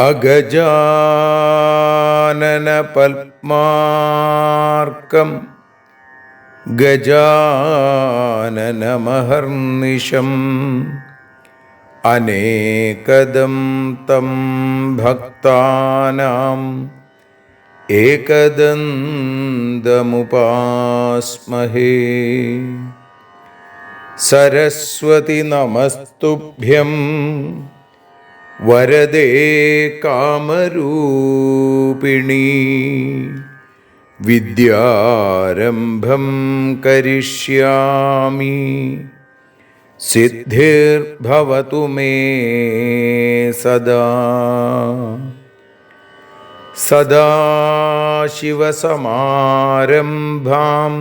അഗജാനന പത്മാർക്കം ഗജാനനമഹർനിശം അനേകദം തം ഭക്താനാം ഏകദന്തമുപാസ്മഹേ. സരസ്വതി നമസ്തുഭ്യം വരദേ കാമരൂപിണി. വിദ്യാരംഭം കരിഷ്യാമി സിദ്ധിർഭവതു മേ സദാ. സദാശിവസമാരംഭാം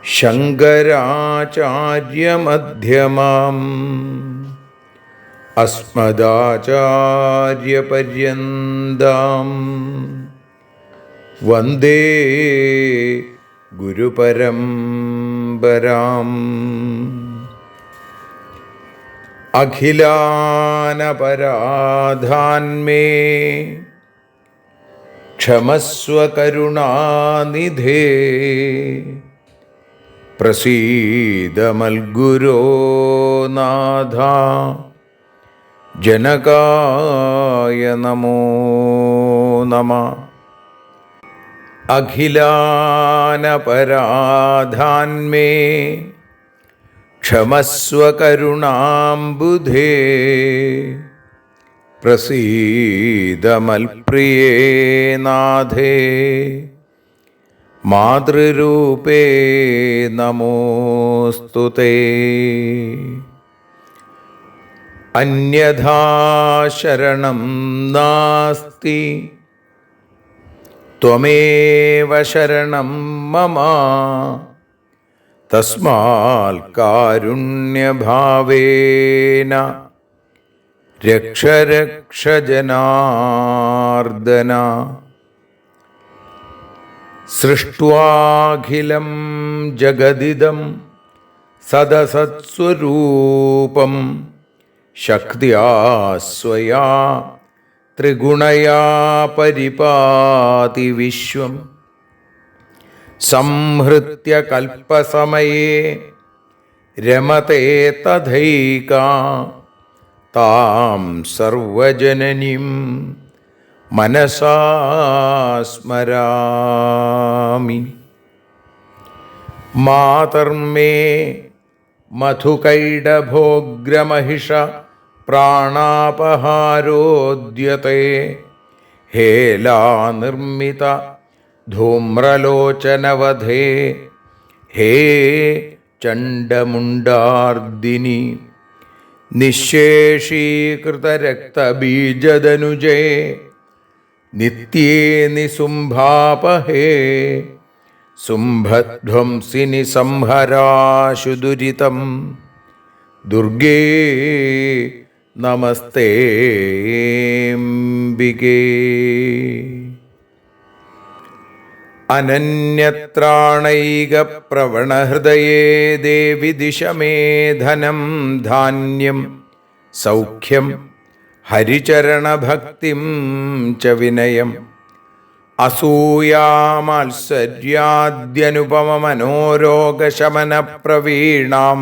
ശങ്കരാചാര്യമധ്യമാം അസ്മദാചാര്യപര്യന്താം വന്ദേ ഗുരുപരമ്പരാം. അഖിലാനപരാധാന്മേ ക്ഷമസ്വ കരുണാനിധേ. പ്രസീദ മൽഗുരോ നാഥ ജനകായ നമോ നമഃ. അഖിലാനപരാധാന്മേ ക്ഷമസ്വ കരുണാംബുധേ. പ്രസീദ മൽപ്രിയേ നാഥേ മാതൃരൂപേ നമോസ്തുതേ. അന്യഥാ ശരണം നാസ്തി ത്വമേവ ശരണം മമ. തസ്മാൽ കാരുണ്യഭാവേന രക്ഷ രക്ഷ ജനാർദ്ദന. സൃഷ്ട്വാഖിലം ജഗദിദം സദസത്സ്വരൂപം ശക്തിയാ സ്വയാ ത്രിഗുണയാ പരിപാതി വിശ്വം. സംഹൃത്യ കൽപ്പസമയേ രമതേ തഥൈകാ താം സർവജനനീം മനസാ സ്മരാമി. മാതർമേ മധുകൈടഭോഗ്രമഹിഷ പ്രാണാപഹാരോദ്യത്തെ. ഹേലാനിർമ്മിത ധൂമ്രലോചനവധേ ഹേ ചണ്ഡമുണ്ഡാർദിനി. നിശേഷീകൃതരക്തബീജദനുജേ നിത്യേ നിസുംഭാപഹേ. സുംഭധ്വംസിനി സംഹരാശു ദുരിതം ദുർഗേ നമസ്തേംബികേ. അനന്യത്രാണൈകപ്രവണഹൃദയേ ദേവി ദിശ മേ ധനം ധാന്യം സൗഖ്യം ഹരിചരണഭക്തിം ച വിനയം. അസൂയാമാത്സര്യാദ്യനുപമമനോരോഗശമനപ്രവീണാം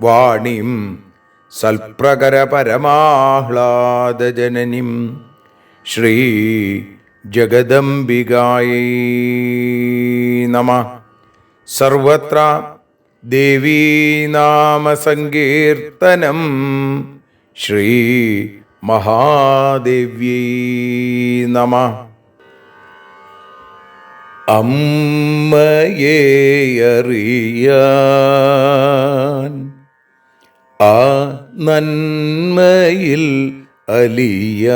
വാണീം സൽപ്രകരപരമാഹ്ലാദജനനീം ശ്രീ ജഗദംബികായൈ നമഃ. സർവത്ര ദേവീനാമസങ്കീർത്തനം ശ്രീ മഹാദേവ്യൈ നമഃ. അമ്മയെ അറിയാൻ ആ നന്മയിൽ അലിയാൻ,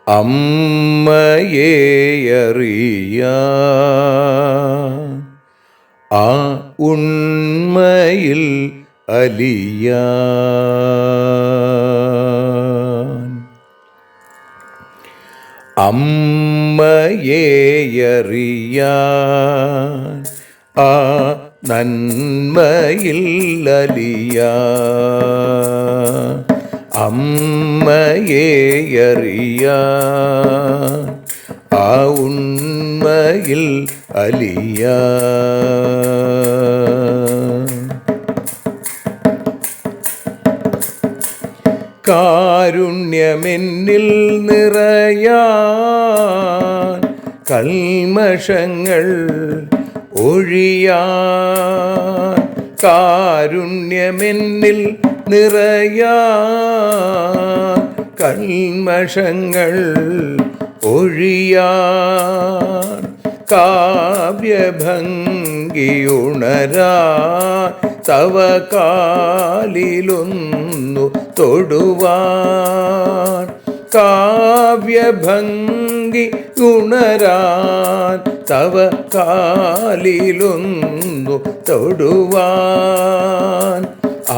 അമ്മയെ അറിയാൻ ആ ഉണ്മയിൽ അലിയാൻ, അമ്മയെ അറിയാൻ ആ നന്മയിൽ അലിയാൻ, അമ്മയെ അറിയാൻ ആ ഉണ്മയിൽ അലിയാൻ. കാരുണ്യമെന്നിൽ നിറയാൻ, കൽമഷങ്ങൾ ഒഴിയാൻ, കാരുണ്യമെന്നിൽ നിറയാൻ, കൽമഷങ്ങൾ ഒഴിയാൻ, കാവ്യഭംഗിയുണരാൻ തവ കാലിലൊന്നു തൊടുവാൻ, കാവ്യഭംഗി ഉണരാൻ തവ കാലിലൊന്നു തൊടുവാൻ,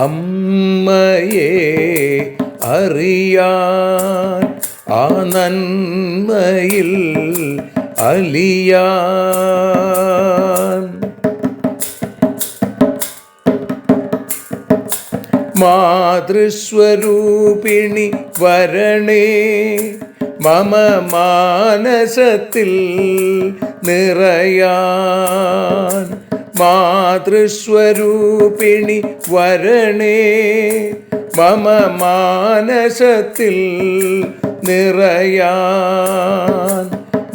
അമ്മയെ അറിയാൻ ആ നന്മയിൽ അലിയാൻ. മാതൃസ്വരൂപിണി വരണേ മമ മാനസത്തിൽ നിറയാൻ, മാതൃസ്വരൂപിണി വരണേ മമ മാനസത്തിൽ നിറയാൻ,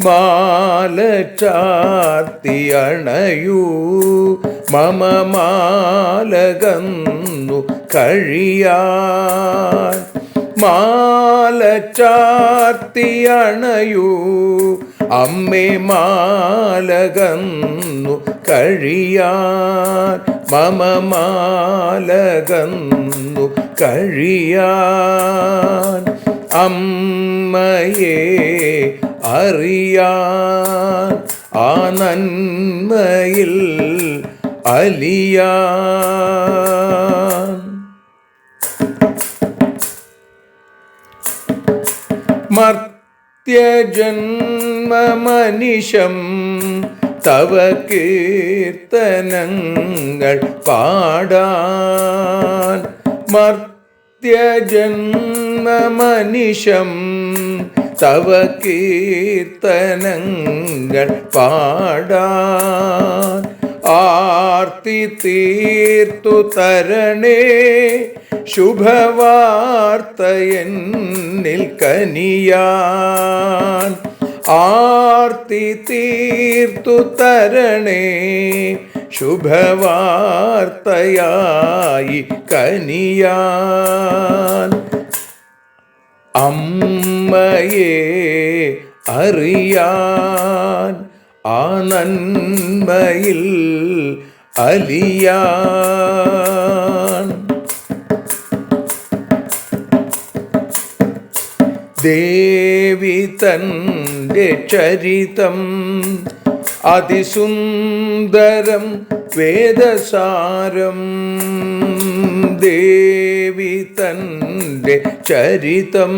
മാല ചാർത്തി അണയൂ മമ മാലകന്നു കഴിയാൻ, മാല ചാർത്തി അണയൂ അമ്മേ മാലകന്നു കഴിയാൻ, മമ മാലകന്നു കഴിയാൻ, അമ്മയെ അറിയാൻ ആ നന്മയിൽ അലിയാൻ. മർത്യജന്മമനിശം തവ കീർത്തനങ്ങൾ പാടാൻ, മർത്യജന്മമനിശം തവ കീർത്തനങ്ങൾ പാടാൻ, ആർത്തി തീർത്തു തരണേ ശുഭവാർത്തയെന്നിൽ കനിയാൻ, ആർത്തി തീർത്തു തരണേ ശുഭവാർത്തയായി കനിയാൻ, അമ്മയെ അറിയാൻ ആ നന്മയിൽ അലിയാൻ. ദേവി തൻ്റെ ചരിതം അതിസുന്ദരം വേദസാരം, ദേവി തൻ്റെ ചരിതം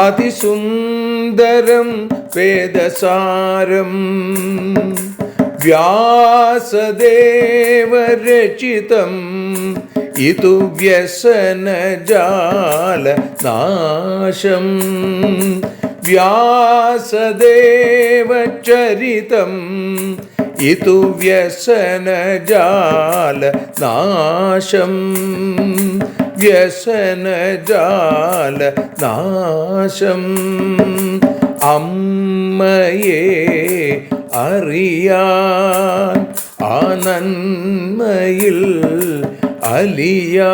അതിസുന്ദരം വേദസാരം, വ്യാസദേവരചിതം ഇതു വ്യസനജാല നാശം, വ്യാസദേവചരിതം ഇതു വ്യസനജാല നാശം, വ്യസനജാല നാശം, അമ്മയെ അറിയാൻ ആ നന്മയിൽ അലിയാൻ.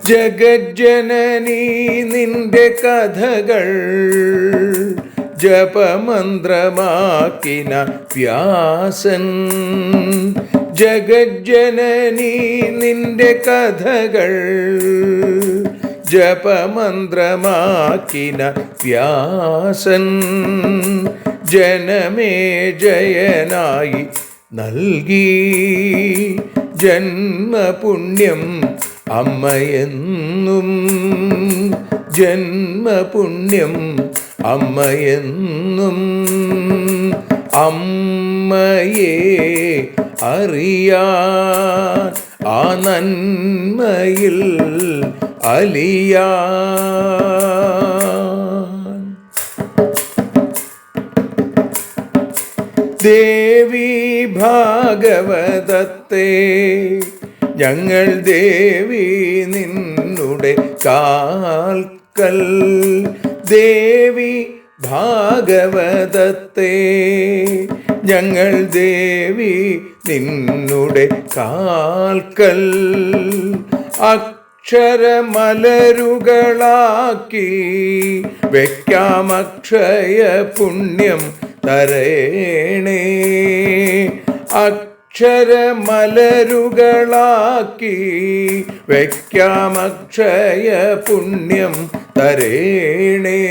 ജഗജ്ജനനീ നിന്റെ കഥകൾ ജപമന്ത്രമാക്കിന വ്യാസൻ. ജഗജ്ജനനീ നിന്റെ കഥകൾ ജപമന്ത്രമാക്കിന വ്യാസൻ. ജനമേ ജയനായി നൽകി ജന്മപുണ്യം അമ്മയെന്നും. ജന്മപുണ്യം അമ്മയെന്നും. അമ്മയെ അറിയാൻ ആ നന്മയിൽ അലിയാൻ. ദേവി ഭാഗവതത്തെ ഞങ്ങൾ ദേവി നിന്നുടെ കാൽക്കൽ. ദേവി ഭാഗവതത്തെ ഞങ്ങൾ ദേവി നിന്നുടെ കാൽക്കൽ. അക്ഷരമലരുകളാക്കി വയ്ക്കാം അക്ഷയ പുണ്യം തരേണേ. അക്ഷരമലരുകളാക്കി വയ്ക്കാം അക്ഷയ പുണ്യം തരേണേ.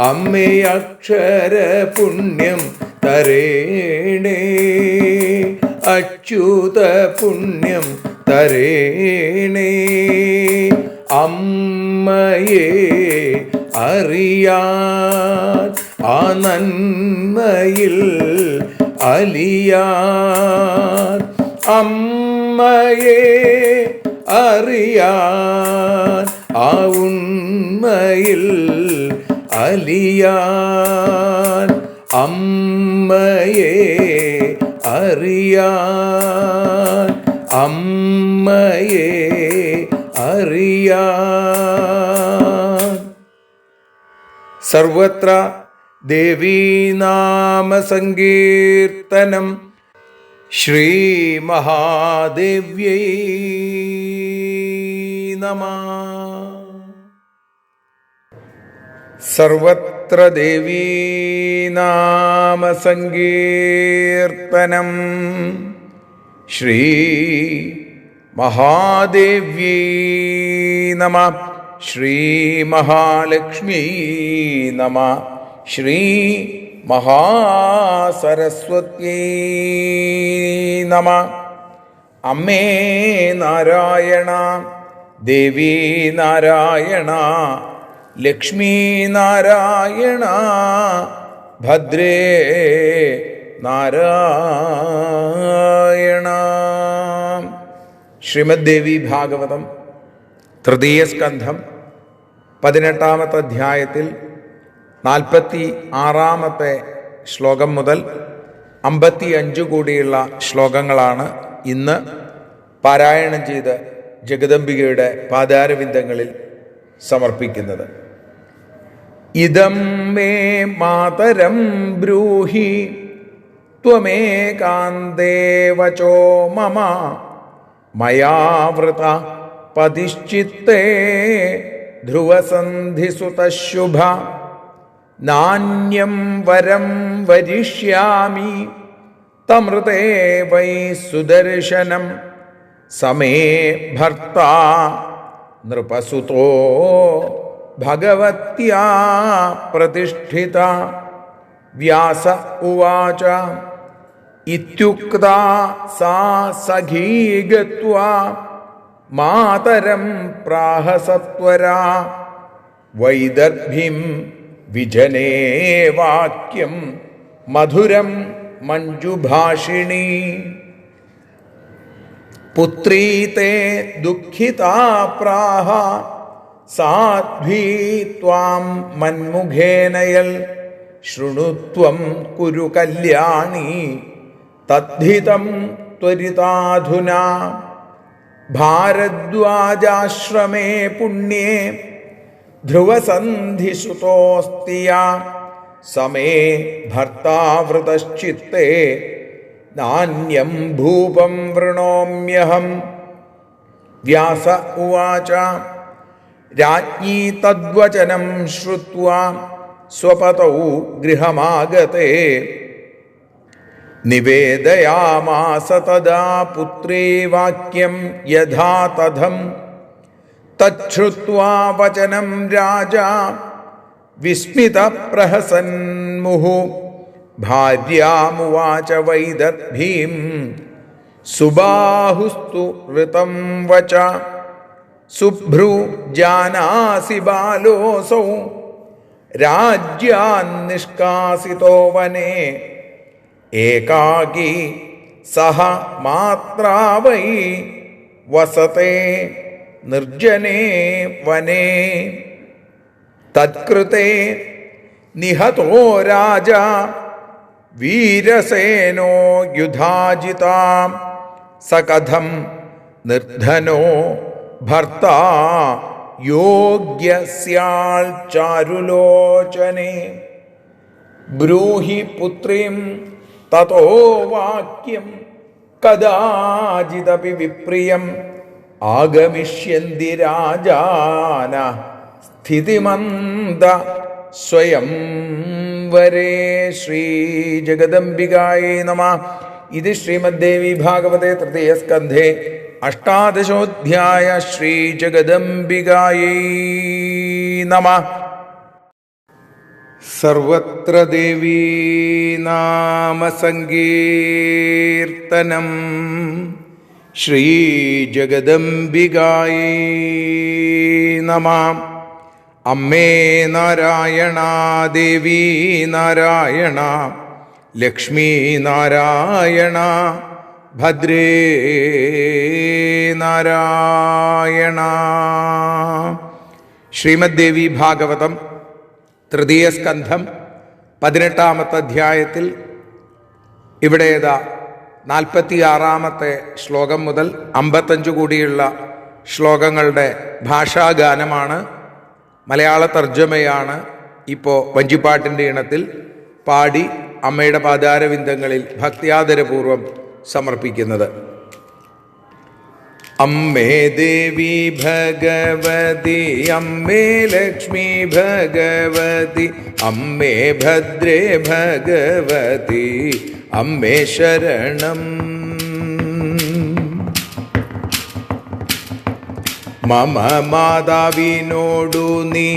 അമ്മേ അക്ഷര പുണ്യം തരേണേ. അച്യുത പുണ്യം തരേണേ. അമ്മയെ അറിയാൻ ആ നന്മയിൽ അലിയാൻ. അമ്മയെ അറിയാൻ ആ ഉണ്മയിൽ അലിയാൻ. അമ്മയെ അറിയാൻ. അമ്മയെ അറിയാൻ. സർവത്ര ദേവീനാമസങ്കീർത്തനം. ശ്രീ മഹാദേവ്യൈ നമഃ. സർവത്ര ദേവീനാമസങ്കീർത്തനം. ശ്രീ മഹാദേവ്യൈ നമഃ. ശ്രീ മഹാലക്ഷ്മീ നമഃ. ശ്രീ മഹാസരസ്വത്യൈ നമഃ. അമ്മേ നാരായണ, ദേവി നാരായണ, ലക്ഷ്മീ നാരായണ, ഭദ്രേ നാരായണ. ശ്രീമദ് ദേവി ഭാഗവതം തൃതീയ സ്കന്ധം 18-ാമത്തെ അധ്യായത്തിൽ 46-ാമത്തെ ശ്ലോകം മുതൽ 55 കൂടിയുള്ള ശ്ലോകങ്ങളാണ് ഇന്ന് പാരായണം ചെയ്ത് ജഗദംബികയുടെ പാദാരവിന്ദങ്ങളിൽ സമർപ്പിക്കുന്നത്. ഇദം മേ മാതരം ബ്രൂഹി ത്വമേകാന്തേ വചോ മമ മയാവൃത പതിശ്ചിത്തേ ധ്രുവസന്ധിസുതശുഭ. നാന്യം വരം വരിഷ്യാമി തമൃതേ വൈ സുദർശനം. സമേ ഭർത്താ നൃപസുതോ ഭഗവത്യാ പ്രതിഷ്ഠിത. വ്യാസ ഉവാച ഇത്യുക്താ സാ സഖീ ഗത്വാ മാതരം പ്രാഹസത്വരാ. വൈദർഭിം വിജനേ വാക്യം മധുരം മഞ്ജുഭാഷിണീ. പുത്രീ തേ ദുഃഖിതാ പ്രാഹ സാധ്വീ ത്വാം മന്മുഖേനയൽ. ശൃണുത്വം കുരു കല്യാണി തദ്ധിതം ത്വരിതാധുനാ. ഭാരദ്വാജാശ്രമേ പുണ്യേ ധ്രുവസന്ധിസുതോസ്തിയാ. സമേ ഭർത്താവൃതശ്ചിത്തേ നാന്യം ഭൂപം വൃണോമ്യഹം. വ്യാസ ഉവാച രാജ്ഞീ തദ്വചനം ശ്രുത്വാ സ്വപതൗ ഗൃഹമാഗതേ നിവേദയാമാസ തദാ പുത്രേ വാക്യം യഥാ തഥം തച്ഛ്രുത്വാ വചനം രാജാ വിസ്മിതപ്രഹസന്മുഹു ഭാര്യാമുവാച വൈദർഭീം സുബാഹുസ്തു ഋതം വച സുഭ്രു ജാനാസി ബാലോസൗ രാജ്യാന്നിഷ്കാസിതോ വനേ ഏകാകി സഹ മാത്രാ വൈ വസതേ നിർജനേ വനേ തത്കൃതേ നിഹതോ രാജാ വീരസേനോ യുധാജിതാം സകഥം നിർധനോ ഭർത്താ യോഗ്യസ്യാൽ ചാരുലോചനേ ബ്രൂഹി പുത്രീം തതോ വാക്യം കദാചിദപി വിപ്രിയം ആഗമിഷ്യന്തി രാജാന സ്ഥിതിമന്ത സ്വയം വരേ. ശ്രീ ജഗദംബികായേ നമഃ. ഇത് ശ്രീമദ്ദേവി ഭാഗവതേ തൃതീയസ്കന്ധേ അഷ്ടാദശോധ്യായ. ശ്രീ ജഗദംബികായേ നമഃ. സർവത്ര ദേവീ നാമ സങ്കീർത്തനം. ശ്രീ ജഗദംബികായേ നമഃ. അമ്മേ നാരായണ, ദേവീ നാരായണ, ലക്ഷ്മീ നാരായണ, ഭദ്രേ നാരായണ. ശ്രീമദ്ദേവി ഭാഗവതം തൃതീയ സ്കന്ധം 18-ാമത്തെ അധ്യായത്തിൽ ഇവിടെ 46-ാമത്തെ ശ്ലോകം മുതൽ 55 കൂടിയുള്ള ശ്ലോകങ്ങളുടെ ഭാഷാഗാനമാണ്. മലയാള തർജ്ജമയാണ് ഇപ്പോൾ വഞ്ചിപ്പാട്ടിൻ്റെ ഇണത്തിൽ പാടി അമ്മയുടെ പാദാരവിന്ദങ്ങളിൽ ഭക്ത്യാദരപൂർവം സമർപ്പിക്കുന്നത്. അമ്മേ ദേവി ഭഗവതി, അമ്മേ ലക്ഷ്മി ഭഗവതി, അമ്മേ ഭദ്രേ ഭഗവതി, അമ്മേ ശരണം. മമ മാതാവിനോടു നീ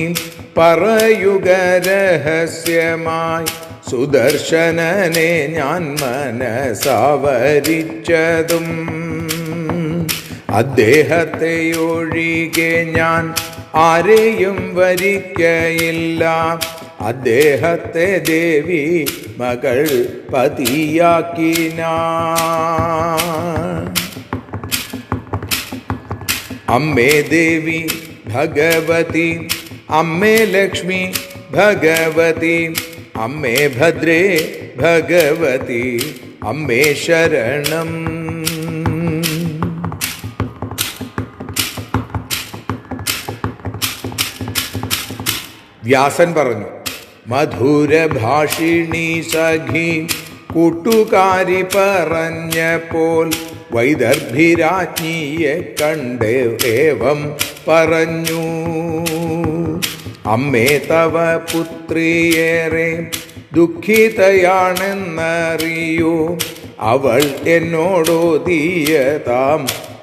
പറയുക രഹസ്യമായി, സുദർശനനെ ഞാൻ മനസാവരിച്ചതും അദ്ദേഹത്തെ ഒഴികെ ഞാൻ ആരെയും വരിക്കയില്ല. അദ്ദേഹത്തെ ദേവി മകൾ പതിയാക്കിന. അമ്മേ ദേവി ഭഗവതി, അമ്മേ ലക്ഷ്മി ഭഗവതി, അമ്മേ ഭദ്രേ ഭഗവതി, അമ്മേ ശരണം. വ്യാസൻ പറഞ്ഞു, മധുരഭാഷിണി സഖി കൂട്ടുകാരി പറഞ്ഞപ്പോൾ വൈദർഭിരാജ്ഞിയെ കണ്ട് ഏവം പറഞ്ഞു. അമ്മേ തവ പുത്രിയേറെ ദുഃഖിതയാണെന്നറിയൂ, അവൾ എന്നോടോതിയതാം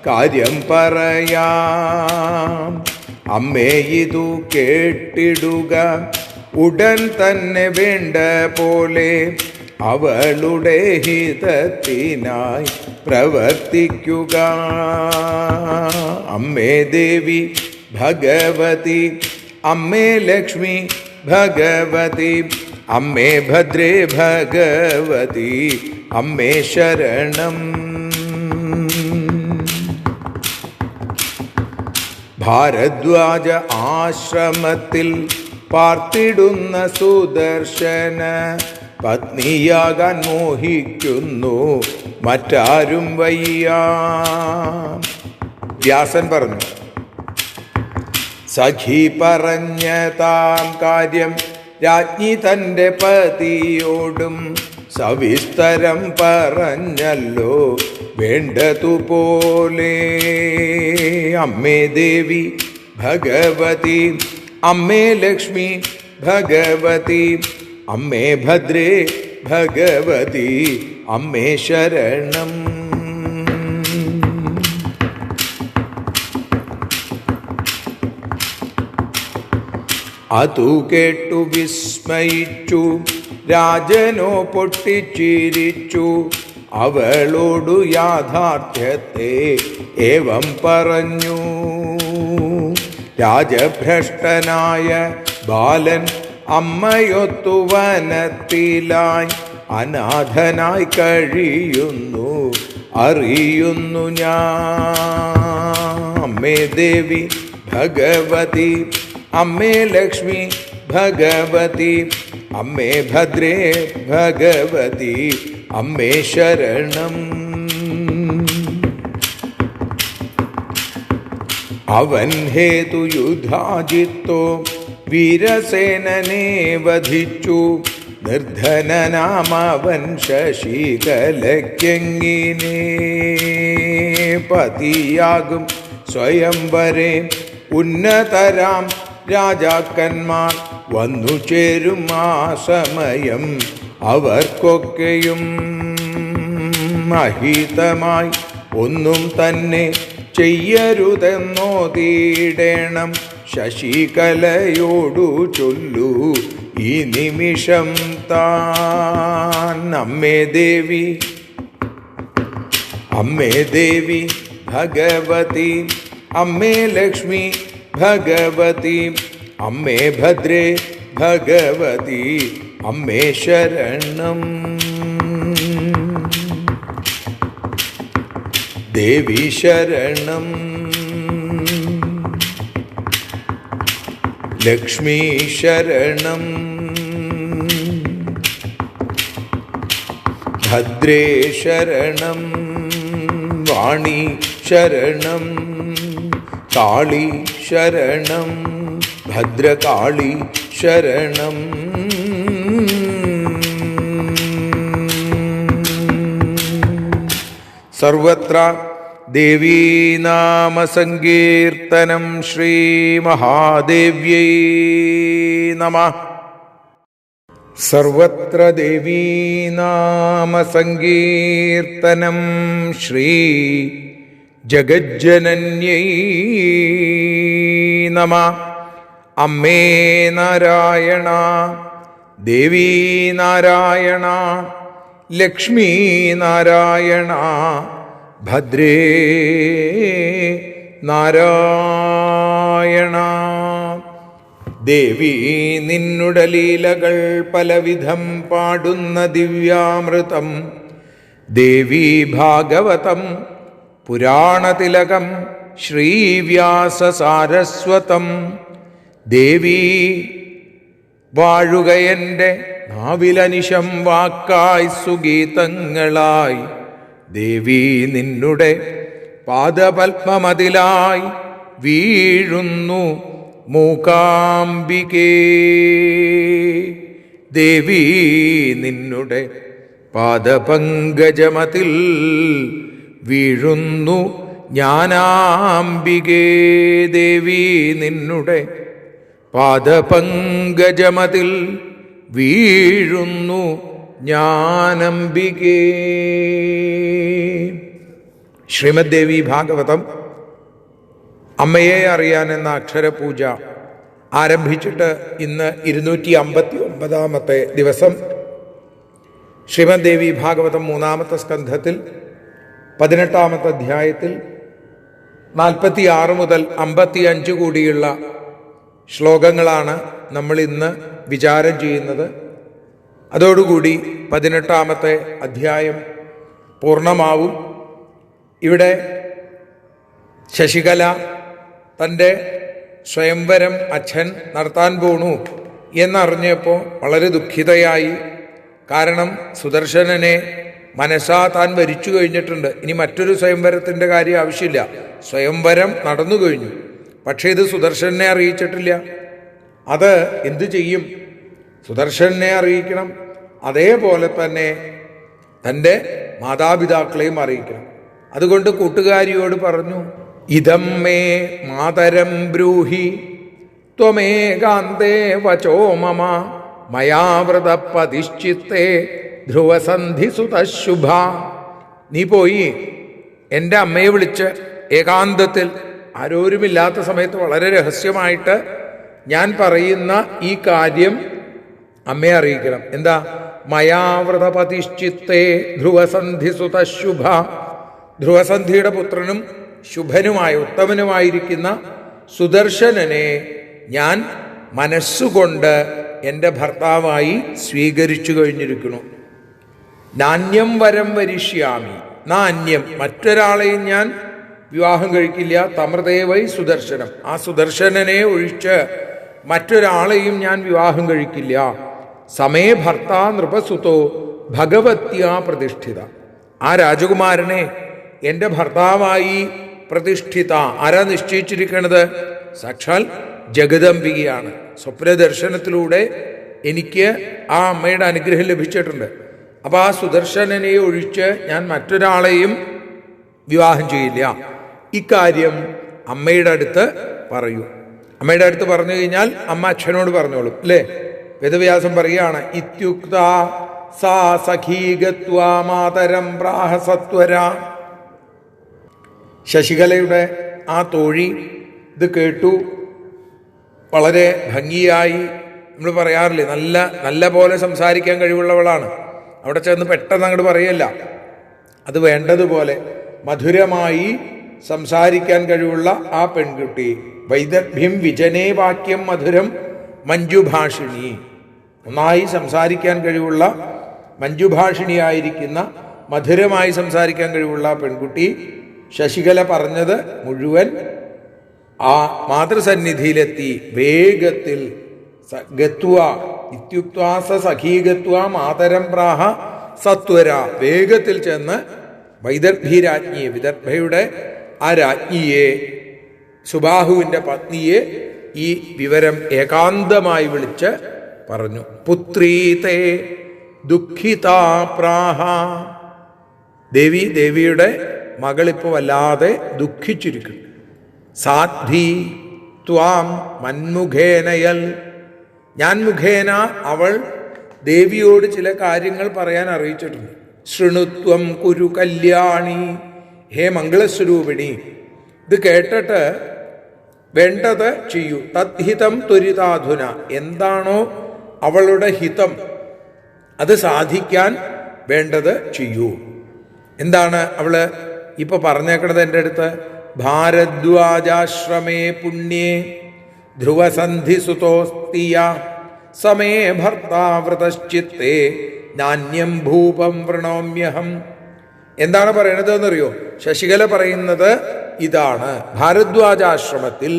കാര്യം പറയാം. അമ്മേ ഇതു കേട്ടിടുക, ഉടൻ തന്നെ വേണ്ട പോലെ അവളുടെ ഹിതത്തിനായി പ്രവർത്തിക്കുക. അമ്മേ ദേവി ഭഗവതി, അമ്മേ ലക്ഷ്മി ഭഗവതി, അമ്മേ ഭദ്രേ ഭഗവതി, അമ്മേ ശരണം. ഭാരദ്വാജ ആശ്രമത്തിൽ പാർത്തിടുന്ന സുദർശന പത്നിയാകാൻ മോഹിക്കുന്നു, മറ്റാരും വയ്യ. വ്യാസൻ പറഞ്ഞു, സഖി പറഞ്ഞ താം കാര്യം രാജ്ഞി തൻ്റെ പതിയോടും സവിസ്തരം പറഞ്ഞല്ലോ വേണ്ടതുപോലെ. അമ്മേ ദേവി ഭഗവതി, അമ്മേ ലക്ഷ്മി ഭഗവതി, അമ്മേ ഭദ്രേ ഭഗവതി, അമ്മേ ശരണം. അതു കേട്ടു വിസ്മയിച്ചു രാജനോ പൊട്ടിച്ചിരിച്ചു. അവളോടു യാഥാർത്ഥ്യത്തെ ഏവം പറഞ്ഞു. രാജഭ്രഷ്ടനായ ബാലൻ അമ്മയൊത്തു വനത്തിലായി അനാഥനായി കഴിയുന്നു അറിയുന്നു ഞാൻ. അമ്മേ ദേവി ഭഗവതി, അമ്മേ ലക്ഷ്മി ഭഗവതി, അമ്മേ ഭദ്രേ ഭഗവതി, അമ്മേ ശരണം. അവൻ ഹേതുയുധാജിത്തോ വീരസേനനെ വധിച്ചു. നിർധനനാമവൻ ശശികലയ്ക്കെങ്ങിനെ പതിയാകും സ്വയംവരെ ഉന്നതരാം രാജാക്കന്മാർ വന്നു ചേരും ആ സമയം. അവർക്കൊക്കെയും അഹിതമായി ഒന്നും തന്നെ ചെയ്യരുതെന്നോതിടേണം. ശശികലയോടു ചൊല്ലു ഈ നിമിഷം താൻ. അമ്മേ ദേവി, അമ്മേ ദേവി ഭഗവതി, അമ്മേ ലക്ഷ്മി ഭഗവതി, അമ്മേ ഭദ്രേ ഭഗവതി, അമ്മേ ശരണം. ദേവി ശരണം. ലക്ഷ്മി ശരണം. ഭദ്രേ ശരണം. വാണി ശരണം. കാളി ശരണം. ഭദ്രകാളി ശരണം. സർവത്ര ദേവീനാമസങ്കീർത്തനം. ശ്രീ മഹാദേവ്യൈ നമഃ. സർവത്ര ദേവീനാമസങ്കീർത്തനം. ശ്രീ ജഗജ്ജനന്യൈ നമഃ. അമ്മേ നാരായണ, ദേവീ നാരായണ, ലക്ഷ്മീ നാരായണ, ഭദ്രേ നാരായണ. ദേവി നിന്നുടെ ലീലകൾ പലവിധം പാടുന്ന ദിവ്യാമൃതം. ദേവി ഭാഗവതം പുരാണതിലകം ശ്രീവ്യാസസാരസ്വതം. ദേവി വാഴുകയെൻ്റെ നാവിലനിശം വാക്കായി സുഗീതങ്ങളായി. ദേവി നിന്നുടെ പാദപത്മമതിലായി വീഴുന്നു മൂകാംബികേ. ദേവി നിന്നുടെ പാദപങ്കജമതിൽ വീഴുന്നു ജ്ഞാനാംബികേ. ദേവി നിന്നുടെ പാദപങ്കജമതിൽ വീഴുന്നു ജ്ഞാനംബികേ. ശ്രീമദ് ദേവി ഭാഗവതം അമ്മയെ അറിയാൻ എന്ന അക്ഷരപൂജ ആരംഭിച്ചിട്ട് ഇന്ന് 259 ദിവസം. ശ്രീമദ് ദേവി ഭാഗവതം 3-ാമത്തെ സ്കന്ധത്തിൽ 18-ാമത്തെ അധ്യായത്തിൽ 46 മുതൽ 55 കൂടിയുള്ള ശ്ലോകങ്ങളാണ് നമ്മൾ ഇന്ന് വിചാരം ചെയ്യുന്നത്. അതോടുകൂടി 18-ാമത്തെ അധ്യായം പൂർണ്ണമാവും. ഇവിടെ ശശികല തൻ്റെ സ്വയംവരം അച്ഛൻ നടത്താൻ പോണു എന്നറിഞ്ഞപ്പോൾ വളരെ ദുഃഖിതയായി. കാരണം സുദർശനനെ മനസ്സാ താൻ വരിച്ചു കഴിഞ്ഞിട്ടുണ്ട്. ഇനി മറ്റൊരു സ്വയംവരത്തിൻ്റെ കാര്യം ആവശ്യമില്ല. സ്വയംവരം നടന്നു കഴിഞ്ഞു. പക്ഷേ ഇത് സുദർശനെ അറിയിച്ചിട്ടില്ല. അത് എന്തു ചെയ്യും? സുദർശനെ അറിയിക്കണം. അതേപോലെ തന്നെ തൻ്റെ മാതാപിതാക്കളെയും അറിയിക്കണം. അതുകൊണ്ട് കൂട്ടുകാരിയോട് പറഞ്ഞു, ഇതം മേ മാതരം ബ്രൂഹി ത്വമേകാന്തേ വചോ മമ മയാവൃത പതിശ്ചിത്തേ ധ്രുവസന്ധിസുതശുഭ. നീ പോയി എൻ്റെ അമ്മയെ വിളിച്ച് ഏകാന്തത്തിൽ, ആരോരുമില്ലാത്ത സമയത്ത് വളരെ രഹസ്യമായിട്ട് ഞാൻ പറയുന്ന ഈ കാര്യം അമ്മയെ അറിയിക്കണം. എന്താ? മയാവൃത പതിശ്ചിത്തേ ധ്രുവസന്ധിസുതശുഭ. ധ്രുവസന്ധിയുടെ പുത്രനും ശുഭനുമായ ഉത്തമനുമായിരിക്കുന്ന സുദർശനനെ ഞാൻ മനസ്സുകൊണ്ട് എൻ്റെ ഭർത്താവായി സ്വീകരിച്ചു കഴിഞ്ഞിരിക്കുന്നു. നാന്യം വരം വരിഷ്യാമി, നാന്യം മറ്റൊരാളെയും ഞാൻ വിവാഹം കഴിക്കില്ല. തമൃതേവൈ സുദർശനം, ആ സുദർശനനെ ഒഴിച്ച് മറ്റൊരാളെയും ഞാൻ വിവാഹം കഴിക്കില്ല. സമേ ഭർത്താ നൃപസുതോ ഭഗവത്യാ പ്രതിഷ്ഠിത. ആ രാജകുമാരനെ എൻ്റെ ഭർത്താവായി പ്രതിഷ്ഠിത. ആരാ നിശ്ചയിച്ചിരിക്കുന്നത്? സാക്ഷാൽ ജഗദംബികയാണ്. സ്വപ്നദർശനത്തിലൂടെ എനിക്ക് ആ അമ്മയുടെ അനുഗ്രഹം ലഭിച്ചിട്ടുണ്ട്. അപ്പോൾ ആ സുദർശനനെ ഒഴിച്ച് ഞാൻ മറ്റൊരാളെയും വിവാഹം ചെയ്യില്ല. ഇക്കാര്യം അമ്മയുടെ അടുത്ത് പറയൂ. അമ്മയുടെ അടുത്ത് പറഞ്ഞു കഴിഞ്ഞാൽ അമ്മ അച്ഛനോട് പറഞ്ഞോളും, അല്ലേ? വേദവ്യാസം പറയുകയാണ്, ഇത്യുക്ത സാ സഖീഗത്വാ മാതരം പ്രാഹ സത്വര. ശശികലയുടെ ആ തോഴി ഇത് കേട്ടു. വളരെ ഭംഗിയായി, നമ്മൾ പറയാറില്ലേ, നല്ല പോലെ സംസാരിക്കാൻ കഴിവുള്ളവളാണ്. അവിടെ ചെന്ന് പെട്ടെന്ന് അങ്ങോട്ട് പറയല്ല, അത് വേണ്ടതുപോലെ മധുരമായി സംസാരിക്കാൻ കഴിവുള്ള ആ പെൺകുട്ടി. വൈദഗ്ധ്യം വിജനേ വാക്യം മധുരം മഞ്ജുഭാഷിണി. നന്നായി സംസാരിക്കാൻ കഴിവുള്ള മഞ്ജുഭാഷിണിയായിരിക്കുന്ന, മധുരമായി സംസാരിക്കാൻ കഴിവുള്ള പെൺകുട്ടി ശശികല പറഞ്ഞത് മുഴുവൻ ആ മാതൃസന്നിധിയിലെത്തി. വേഗത്തിൽ ഗത്വ ഇത്യുക്വാസ സഖീഗത്വ മാതരം പ്രാഹ സത്വര. വേഗത്തിൽ ചെന്ന് വൈദർഭി രാജ്ഞിയെ, വിദർഭയുടെ ആ രാജ്ഞിയെ, സുബാഹുവിൻ്റെ പത്നിയെ ഈ വിവരം ഏകാന്തമായി വിളിച്ച് പറഞ്ഞു. പുത്രീതേ ദുഃഖിതാ പ്രാഹ. ദേവിയുടെ മകളിപ്പോൾ വല്ലാതെ ദുഃഖിച്ചിരിക്കുന്നു. സാധ്വി ത്വാം മന്മുഖേനയൽ. ഞാൻ മുഖേന അവൾ ദേവിയോട് ചില കാര്യങ്ങൾ പറയാൻ അറിയിച്ചിട്ടുണ്ട്. ശൃണുത്വം കുരു കല്യാണി. ഹേ മംഗളസ്വരൂപിണി, ഇത് കേട്ടിട്ട് വേണ്ടത് ചെയ്യൂ. തദ്ഹിതം ത്വരിതാധുന. എന്താണോ അവളുടെ ഹിതം അത് സാധിക്കാൻ വേണ്ടത് ചെയ്യൂ. എന്താണ് അവള് ഇപ്പൊ പറഞ്ഞേക്കണത് എൻ്റെ അടുത്ത്? ഭാരദ്വാജാശ്രമേ പുണ്യേ ധ്രുവസന്ധി സുതോസ്തിയ സമേ ഭർത്താവൃതശ്ചിത്തേ നാന്യം ഭൂപം വൃണോമ്യഹം. എന്താണ് പറയണത് എന്നറിയോ? ശശികല പറയുന്നത് ഇതാണ്. ഭാരദ്വാജാശ്രമത്തിൽ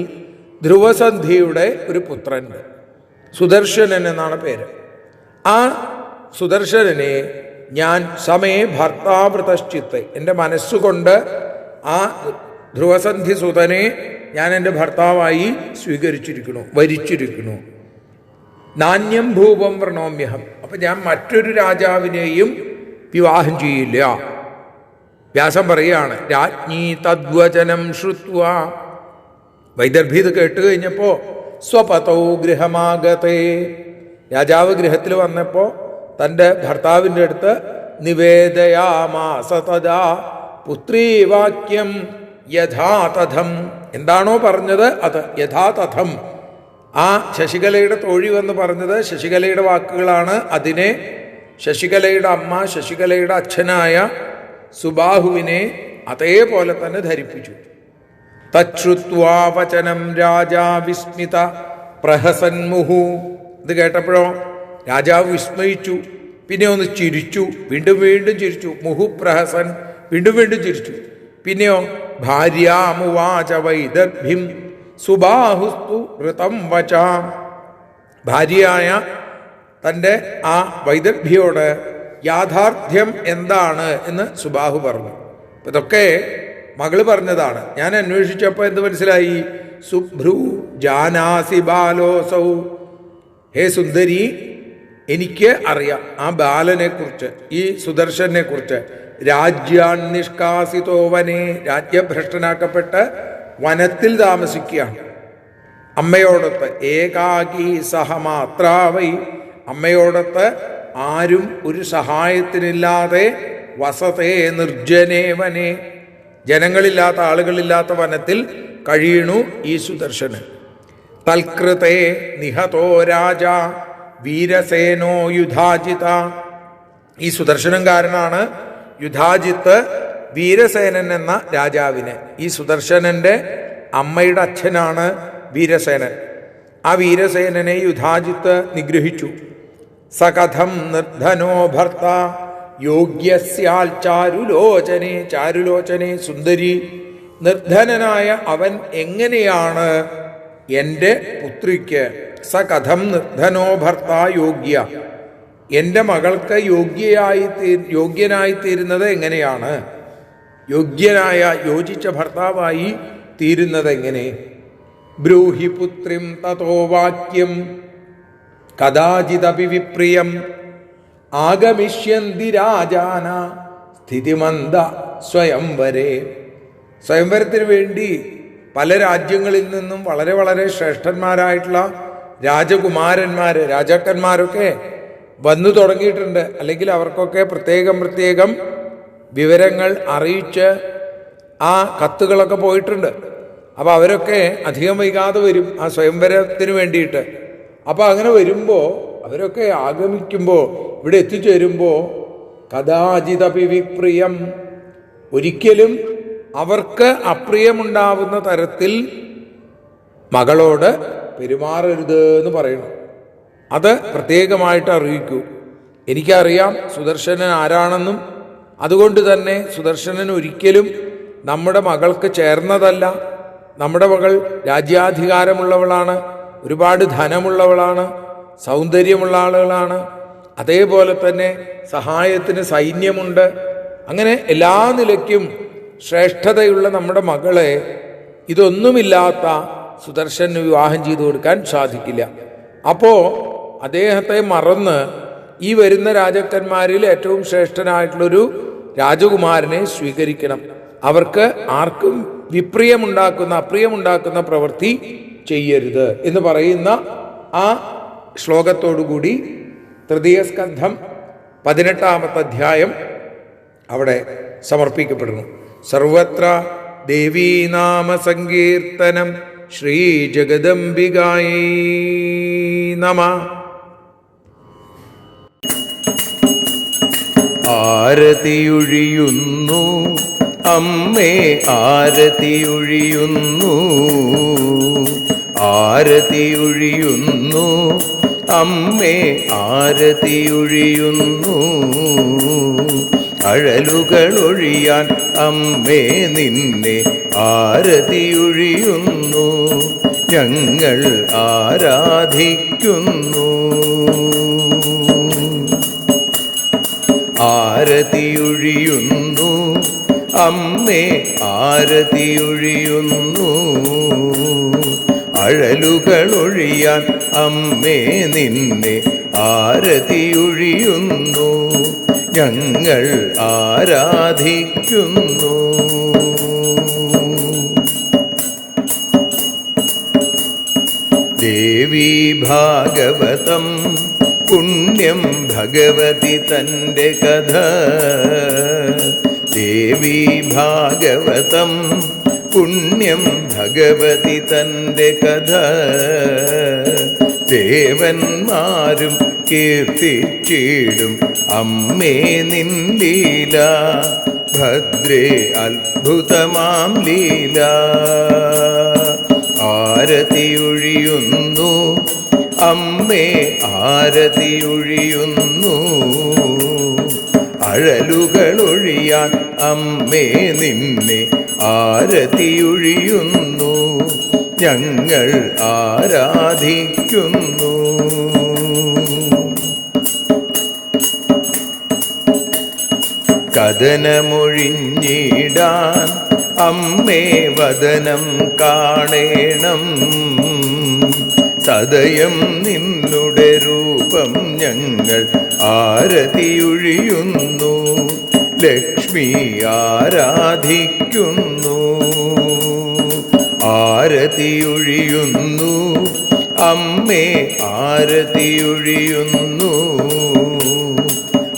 ധ്രുവസന്ധിയുടെ ഒരു പുത്രനുണ്ട്, സുദർശനൻ എന്നാണ് പേര്. ആ സുദർശനനെ ഞാൻ സമേ ഭർത്താവൃതശ്ചിത്തെ, എൻ്റെ മനസ്സുകൊണ്ട് ആ ധ്രുവസന്ധി സുതനെ ഞാൻ എൻ്റെ ഭർത്താവായി സ്വീകരിച്ചിരിക്കുന്നു, വരിച്ചിരിക്കുന്നു. നാന്യം ഭൂപം വൃണോമ്യഹം. അപ്പൊ ഞാൻ മറ്റൊരു രാജാവിനെയും വിവാഹം ചെയ്യില്ല. വ്യാസം പറയുകയാണ്, രാജ്ഞി തദ്വചനം ശ്രുത്വ. വൈദർഭി ഇത് കേട്ട് കഴിഞ്ഞപ്പോ സ്വപതൗ ഗൃഹമാഗതേ. രാജാവ് ഗൃഹത്തിൽ വന്നപ്പോ തൻ്റെ ഭർത്താവിൻ്റെ അടുത്ത് നിവേദയാമാസ തദാ പുത്രീവാക്യം യഥാതഥം. എന്താണോ പറഞ്ഞത് അത് യഥാതഥം. ആ ശശികലയുടെ തോഴി വന്ന് പറഞ്ഞത് ശശികലയുടെ വാക്കുകളാണ്. അതിനെ ശശികലയുടെ അമ്മ, ശശികലയുടെ അച്ഛനായ സുബാഹുവിനെ അതേപോലെ തന്നെ ധരിപ്പിച്ചു. തച്ഛ്രുത്വാ വചനം രാജാ വിസ്മിത പ്രഹസന്മുഹു. ഇത് കേട്ടപ്പോഴോ രാജാവ് വിസ്മയിച്ചു, പിന്നെ ഒന്ന് ചിരിച്ചു, വീണ്ടും വീണ്ടും ചിരിച്ചു. മുഹു പ്രഹസൻ, വീണ്ടും വീണ്ടും ചിരിച്ചു. പിന്നെയോ ഭാര്യാമുവാച വൈദർഭിം സുബാഹുസ്തു ഋതം വചാം. ഭാര്യയായ തൻ്റെ ആ വൈദർഭിയോട് യാഥാർത്ഥ്യം എന്താണ് എന്ന് സുബാഹു പറഞ്ഞു. ഇതൊക്കെ മകള് പറഞ്ഞതാണ്. ഞാൻ അന്വേഷിച്ചപ്പോൾ എന്ത് മനസ്സിലായി? സുഭ്രു ജാനാസി ബാലോസൗ. ഹേ സുന്ദരി, എനിക്ക് അറിയാം ആ ബാലനെ കുറിച്ച്, ഈ സുദർശനെ കുറിച്ച് രാജ്യാൻ നിഷ്കാസിതോ വനേ, രാജ്യഭ്രഷ്ടനാക്കപ്പെട്ട് വനത്തിൽ താമസിക്കുകയാണ് അമ്മയോടൊത്ത്. ഏകാകി സഹമാത്രാവൈ, അമ്മയോടൊത്ത് ആരും ഒരു സഹായത്തിനില്ലാതെ വസതേ നിർജ്ജനേ വനേ, ജനങ്ങളില്ലാത്ത ആളുകളില്ലാത്ത വനത്തിൽ കഴിയണു ഈ സുദർശനൻ. തൽകൃതേ നിഹതോ രാജ വീരസേനോ യുധാജിത, ഈ സുദർശനംകാരനാണ് യുധാജിത്ത് വീരസേനൻ എന്ന രാജാവിനെ. ഈ സുദർശനന്റെ അമ്മയുടെ അച്ഛനാണ് വീരസേനൻ. ആ വീരസേനനെ യുധാജിത്ത് നിഗ്രഹിച്ചു. സകഥം നിർധനോ ഭർത്ത യോഗ്യസ്യാൽ ചാരുലോചനെ, ചാരുലോചനെ സുന്ദരി, നിർധനനായ അവൻ എങ്ങനെയാണ് എൻ്റെ പുത്രിക്ക്, സകഥം നിർധനോ ഭർത്ത യോഗ്യ, എൻ്റെ മകൾക്ക് യോഗ്യനായിത്തീരുന്നത് എങ്ങനെയാണ്, യോഗ്യനായ യോജിച്ച ഭർത്താവായി തീരുന്നത് എങ്ങനെ? ബ്രൂഹി പുത്രിം തതോ വാക്യം കദാചിദപി വിപ്രിയം ആഗമിഷ്യന്തി രാജാന സ്ഥിതിമന്ദ സ്വയംവരേ. സ്വയംവരത്തിന് വേണ്ടി പല രാജ്യങ്ങളിൽ നിന്നും വളരെ വളരെ ശ്രേഷ്ഠന്മാരായിട്ടുള്ള രാജകുമാരന്മാര്, രാജാക്കന്മാരൊക്കെ വന്നു തുടങ്ങിയിട്ടുണ്ട്. അല്ലെങ്കിൽ അവർക്കൊക്കെ പ്രത്യേകം വിവരങ്ങൾ അറിയിച്ച് ആ കത്തുകളൊക്കെ പോയിട്ടുണ്ട്. അപ്പോൾ അവരൊക്കെ അധികം വൈകാതെ വരും ആ സ്വയംവരത്തിന് വേണ്ടിയിട്ട്. അപ്പോൾ അങ്ങനെ വരുമ്പോൾ അവരൊക്കെ ആഗമിക്കുമ്പോൾ, ഇവിടെ എത്തിച്ചേരുമ്പോൾ കഥാചിതപി വിപ്രിയം, ഒരിക്കലും അവർക്ക് അപ്രിയമുണ്ടാവുന്ന തരത്തിൽ മകളോട് പെരുമാറരുത് എന്ന് പറയണം. അത് പ്രത്യേകമായിട്ട് അറിയിക്കൂ. എനിക്കറിയാം സുദർശനൻ ആരാണെന്നും, അതുകൊണ്ട് തന്നെ സുദർശനൻ ഒരിക്കലും നമ്മുടെ മകൾക്ക് ചേർന്നതല്ല. നമ്മുടെ മകൾ രാജ്യാധികാരമുള്ളവളാണ്, ഒരുപാട് ധനമുള്ളവളാണ്, സൗന്ദര്യമുള്ള ആളുകളാണ്, അതേപോലെ തന്നെ സഹായത്തിന് സൈന്യമുണ്ട്. അങ്ങനെ എല്ലാ നിലയ്ക്കും ശ്രേഷ്ഠതയുള്ള നമ്മുടെ മകളെ ഇതൊന്നുമില്ലാത്ത സുദർശന് വിവാഹം ചെയ്തു കൊടുക്കാൻ സാധിക്കില്ല. അപ്പോൾ അദ്ദേഹത്തെ മറന്ന് ഈ വരുന്ന രാജാക്കന്മാരിൽ ഏറ്റവും ശ്രേഷ്ഠനായിട്ടുള്ളൊരു രാജകുമാരനെ സ്വീകരിക്കണം. അവർക്ക് ആർക്കും അപ്രിയമുണ്ടാക്കുന്ന പ്രവൃത്തി ചെയ്യരുത് എന്ന് പറയുന്ന ആ ശ്ലോകത്തോടുകൂടി തൃതീയ സ്കന്ധം 18-ാമത്തെ അധ്യായം അവിടെ സമർപ്പിക്കപ്പെടുന്നു. സർവത്ര ദേവീനാമ സങ്കീർത്തനം ശ്രീ ജഗദംബികായൈ നമഃ. ആരതിയൊഴിയുന്നു അമ്മേ, ആരതിയൊഴിയുന്നു, ആരതിയൊഴിയുന്നു അമ്മേ, ആരതിയൊഴിയുന്നു. അഴലുകളൊഴിയാൻ അമ്മേ നിന്നെ ആരതിയൊഴിയുന്നു, ഞങ്ങൾ ആരാധിക്കുന്നു. ആരതിയൊഴിയുന്നു അമ്മേ, ആരതിയൊഴിയുന്നു. അഴലുകളൊഴിയാൻ അമ്മേ നിന്നെ ആരതിയൊഴിയുന്നു, ഞങ്ങൾ ആരാധിക്കുന്നു. ദേവീ ഭാഗവതം പുണ്യം ഭഗവതി തൻ്റെ കഥ. ദേവീ ഭാഗവതം പുണ്യം ഭഗവതി തൻ്റെ കഥ. ദേവന്മാരും കീർത്തിച്ചിടും അമ്മേ നിൻ ലീല, ഭദ്രേ അത്ഭുതമാം ലീല. ആരതിയൊഴിയുന്നു അമ്മേ, ആരതിയൊഴിയുന്നു. അഴലുകളൊഴിയാൻ അമ്മേ നിന്നെ ആരതിയൊഴിയുന്നു, ഞങ്ങൾ ആരാധിക്കുന്നു. കഥനമൊഴിഞ്ഞിടാൻ അമ്മേ വദനം കാണേണം, സദയം നിന്നുടെ രൂപം ഞങ്ങൾ ആരതിയൊഴിയുന്നു, ലക്ഷ്മി ആരാധിക്കുന്നു. ആരതിയൊഴിയുന്നു അമ്മേ ആരതിയൊഴിയുന്നു.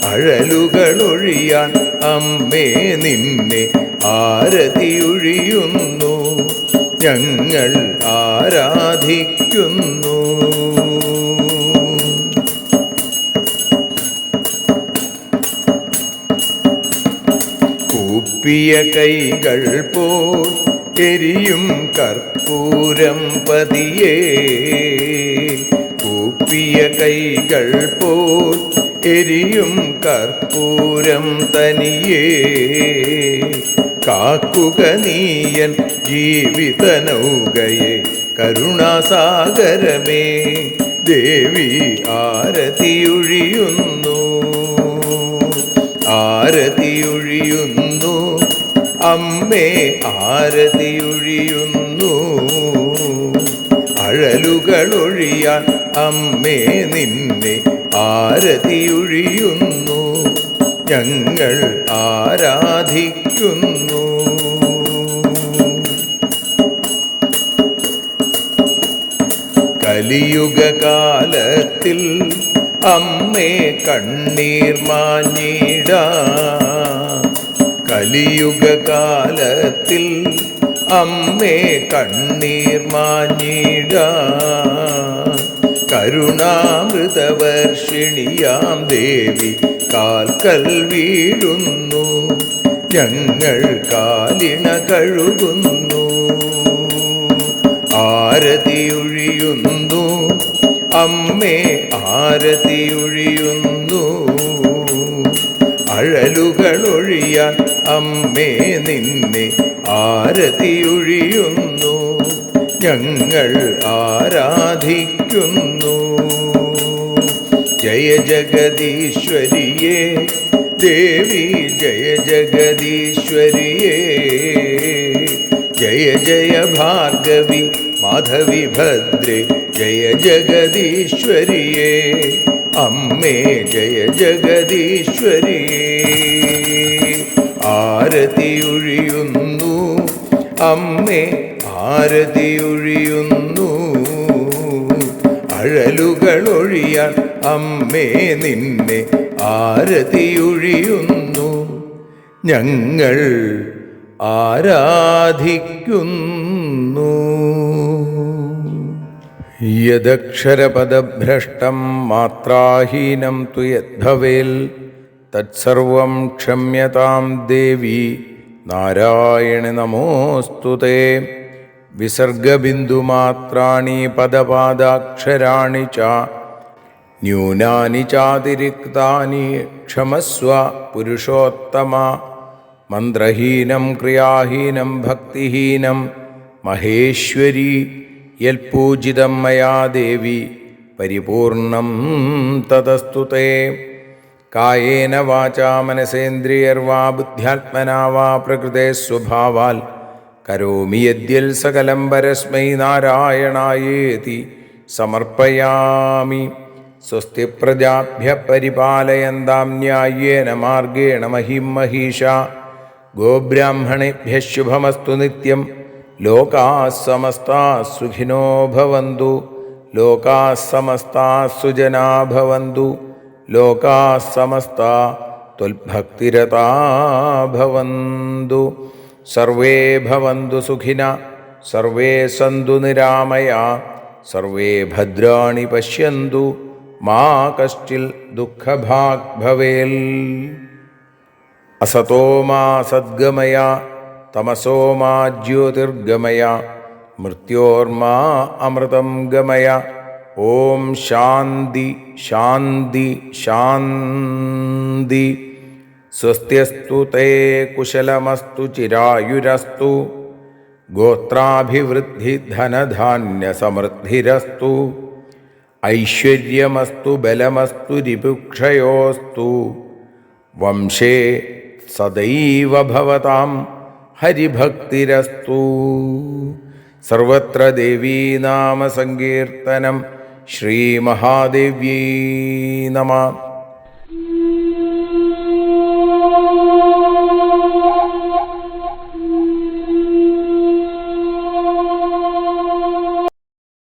അഴലുകളൊഴിയാൻ അമ്മേ നിന്നെ ആരതിയൊഴിയുന്നു. ഞങ്ങൾ ആരാധിക്കുന്നു. കൂപ്പിയ കൈകൾ പോൽ എരിയും കർപ്പൂരം പതിയേ. കൂപ്പിയ കൈകൾ പോൽ എരിയും കർപ്പൂരം തനിയേ. കാക്കുക നീയൻ ജീവിത നൗകയെ കരുണാസാഗരമേ. ദേവി ആരതിയൊഴിയുന്നു. ആരതിയൊഴിയുന്നു അമ്മേ ആരതിയൊഴിയുന്നു. അഴലുകളൊഴിയാൻ അമ്മേ നിന്നെ ആരതിയൊഴിയുന്നു. ഞങ്ങൾ ആരാധിക്കുന്നു. കലിയുഗകാലത്തിൽ അമ്മേ കണ്ണീർ മാഞ്ഞിടാം. കലിയുഗകാലത്തിൽ അമ്മേ കണ്ണീർ മാഞ്ഞിടാം. കരുണാമൃതവർഷിണിയാം ദേവി കാൽക്കൽ വീഴുന്നു. ഞങ്ങൾ കാലിണ കഴുകുന്നു. ആരതിയൊഴിയുന്നു അമ്മേ ആരതിയൊഴിയുന്നു. അഴലുകളൊഴിയാൻ അമ്മേ നിന്നെ ആരതിയൊഴിയുന്നു. ഞങ്ങൾ ആരാധിക്കുന്നു. ജയ ജഗദീശ്വരിയേ ദേവി ജയ ജഗദീശ്വരിയേ. ജയ ജയ ഭാർഗവി മാധവി ഭദ്രേ ജയ ജഗദീശ്വരിയേ. അമ്മേ ജയ ജഗദീശ്വരിയേ. ആരതിയൊഴിയുന്നു അമ്മേ ആരതിയൊഴിയുന്നു. അഴലുകളൊഴിയാൻ അമ്മേ നിന്നെ ആരതിയൊഴിയുന്നു. ഞങ്ങൾ ആരാധിക്കുന്നു. യദക്ഷരപദഭ്രഷ്ടം മാത്രാഹീനം തു യദ്ഭവേൽ തത്സർവം ക്ഷമ്യതാം ദേവി നാരായണ നമോസ്തുതേ. വിസർഗബിന്ദുമാത്രാണി പദപാദാക്ഷരാണി ച ന്യൂനാനി ചാതിരിക്താനി ക്ഷമസ്വ പുരുഷോത്തമ. മന്ത്രഹീനം ക്രിയാഹീനം ഭക്തിഹീനം മഹേശ്വരി യൽപൂജിതം മയാ ദേവി പരിപൂർണം തതസ്തുതേ. കായേന വാചാ മനസേന്ദ്രിയർവാ ബുദ്ധ്യാത്മനാ വാ പ്രകൃതേ സ്വഭാവാൽ കരോമി യദ്യൽ സകലം പരസ്മൈ നാരായണായേതി സമർപ്പയാമി. സ്വസ്തി പ്രജാഭ്യഃ പരിപാലയന്താം ന്യായേന മാർഗേണ മഹിം മഹീഷാ. ഗോബ്രാഹ്മണേഭ്യഃ ശുഭമസ്തു നിത്യം. ലോകാഃ സമസ്താഃ സുഖിനോ ഭവന്തു. ലോകാഃ സമസ്താഃ സുജനാഃ ഭവന്തു. ലോകാഃ സമസ്താഃ ത്വൽഭക്തിരതാ ഭവന്തു. സർവേ ഭവന്തു സുഖിനഃ സർവേ സന്തു നിരാമയാഃ. സർവേ ഭദ്രാണി പശ്യന്തു മാ കശ്ചിൽ ദുഃഖഭാഗ് ഭവേൽ. അസതോ മാ സദ്ഗമയ തമസോ മാ ജ്യോതിർഗമയ മൃത്യോർമാ അമൃതം ഗമയ. ഓം ശാന്തി ശാന്തി ശാന്തി. സ്വസ്ത്യസ്തു തേ കുശലമസ്തു ചിരായുരസ്തു. ഗോത്രാഭിവൃദ്ധി ധനധാന്യസമൃദ്ധിരസ്തു. ഐശ്വര്യമസ്തു ബലമസ്തു രിപുക്ഷയോസ്തു. വംശേ സദൈവ ഭവതാം ഹരിഭക്തിരസ്തു. സർവത്ര ദേവീനാമസങ്കീർത്തനം. ശ്രീമഹാദേവ്യൈ നമഃ.